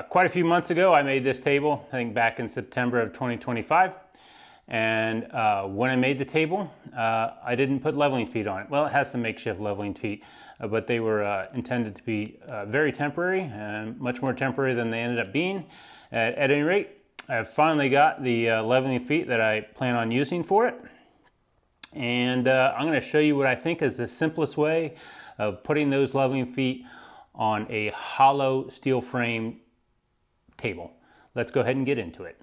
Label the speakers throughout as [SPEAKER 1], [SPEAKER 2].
[SPEAKER 1] Quite a few months ago, I made this table, I think back in September of 2025. And when I made the table, I didn't put leveling feet on it. Well, it has some makeshift leveling feet, but they were intended to be very temporary and much more temporary than they ended up being. At any rate, I've finally got the leveling feet that I plan on using for it. And I'm going to show you what I think is the simplest way of putting those leveling feet on a hollow steel frame table. Let's go ahead and get into it.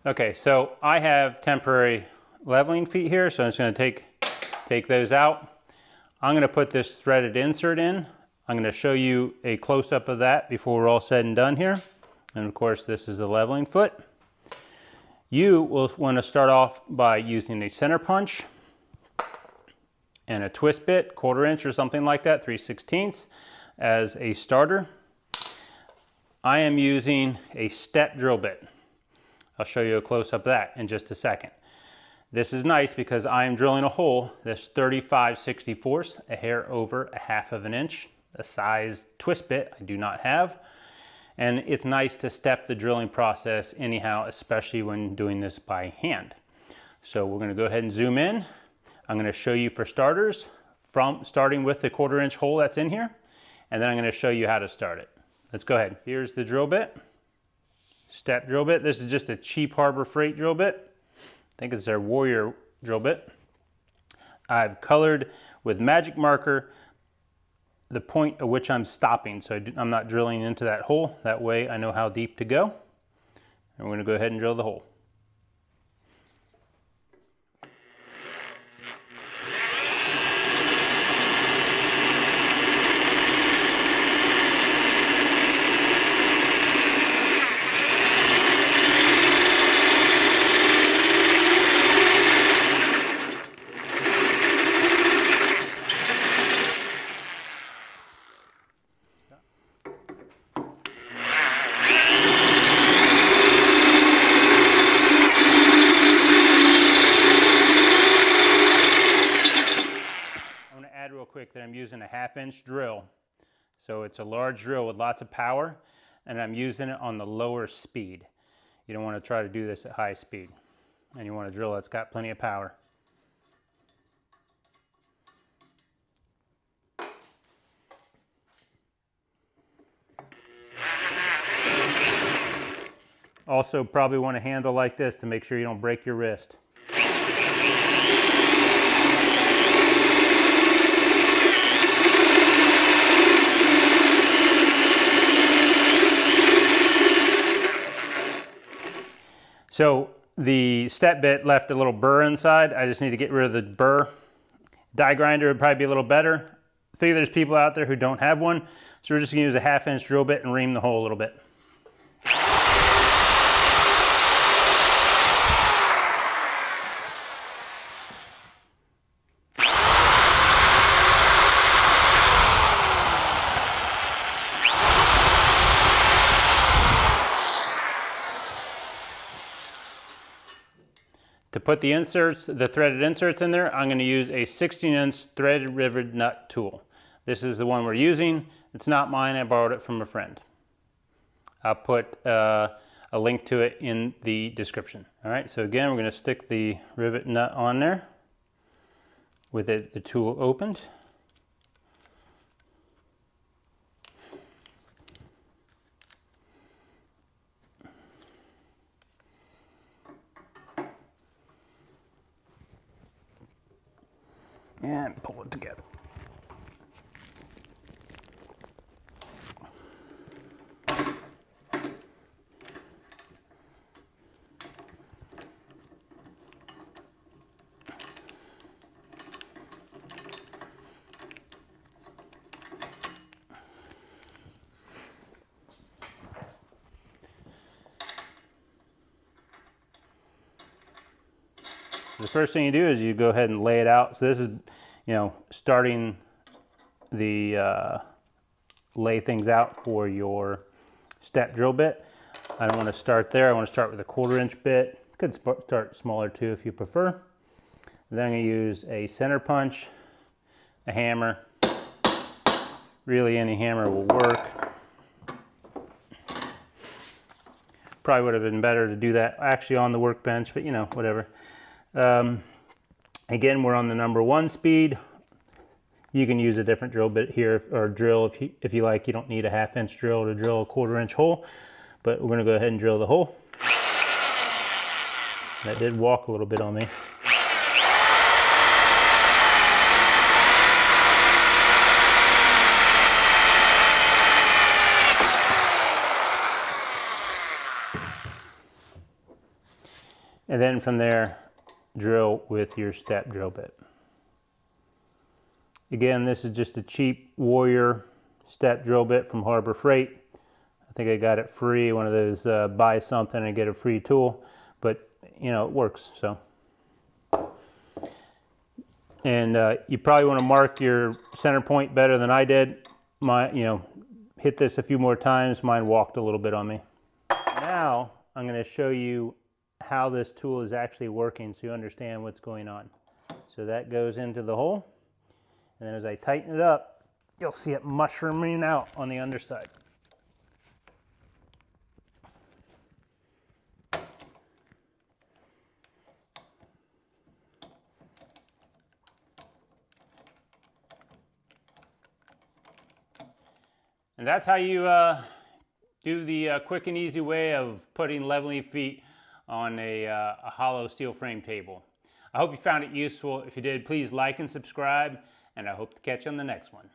[SPEAKER 1] Okay, so I have temporary leveling feet here, so I'm just going to take those out. I'm going to put this threaded insert in. I'm going to show you a close-up of that before we're all said and done here. And of course, this is the leveling foot. You will want to start off by using a center punch and a twist bit, 1/4 inch or something like that, 3/16 as a starter. I am using a step drill bit. I'll show you a close-up of that in just a second. This is nice because I am drilling a hole that's 35/64, a hair over 1/2 inch, a size twist bit I do not have. And it's nice to step the drilling process anyhow, especially when doing this by hand. So we're going to go ahead and zoom in. I'm going to show you for starters, starting with the 1/4 inch hole that's in here, and then I'm going to show you how to start it. Let's go ahead. Here's the drill bit. Step drill bit. This is just a cheap Harbor Freight drill bit. I think it's their Warrior drill bit. I've colored with magic marker the point at which I'm stopping, so I'm not drilling into that hole. That way I know how deep to go. And we're going to go ahead and drill the hole. Real quick that I'm using a 1/2 inch drill, so it's a large drill with lots of power, and I'm using it on the lower speed. You don't want to try to do this at high speed, and you want a drill that's got plenty of power. Also probably want a handle like this to make sure you don't break your wrist. So the step bit left a little burr inside. I just need to get rid of the burr. Die grinder would probably be a little better. I figure there's people out there who don't have one, so we're just going to use a 1/2 inch drill bit and ream the hole a little bit. To put the inserts, the threaded inserts in there, I'm going to use a 16-inch threaded rivet nut tool. This is the one we're using. It's not mine, I borrowed it from a friend. I'll put a link to it in the description. All right, so again, we're going to stick the rivet nut on there with the tool opened. And pull it together. The first thing you do is you go ahead and lay it out. So this is, starting the lay things out for your step drill bit. I don't want to start there. I want to start with a 1/4 inch bit. Could start smaller too if you prefer. Then I'm going to use a center punch, a hammer. Really any hammer will work. probably would have been better to do that actually on the workbench, but you know, whatever. Again, we're on the number 1 speed. You can use a different drill bit here, or drill if you like. You don't need a 1/2 inch drill to drill a 1/4 inch hole, but we're going to go ahead and drill the hole. That did walk a little bit on me. And then from there, drill with your step drill bit. Again, this is just a cheap Warrior step drill bit from Harbor Freight. I think I got it free, one of those buy something and get a free tool, but you know, it works. So, and you probably want to mark your center point better than I did. Hit this a few more times. Mine walked a little bit on me. Now I'm going to show you how this tool is actually working so you understand what's going on. So that goes into the hole, and then as I tighten it up, you'll see it mushrooming out on the underside. And that's how you do the quick and easy way of putting leveling feet on a hollow steel frame table. I hope you found it useful. If you did, please like and subscribe, and I hope to catch you on the next one.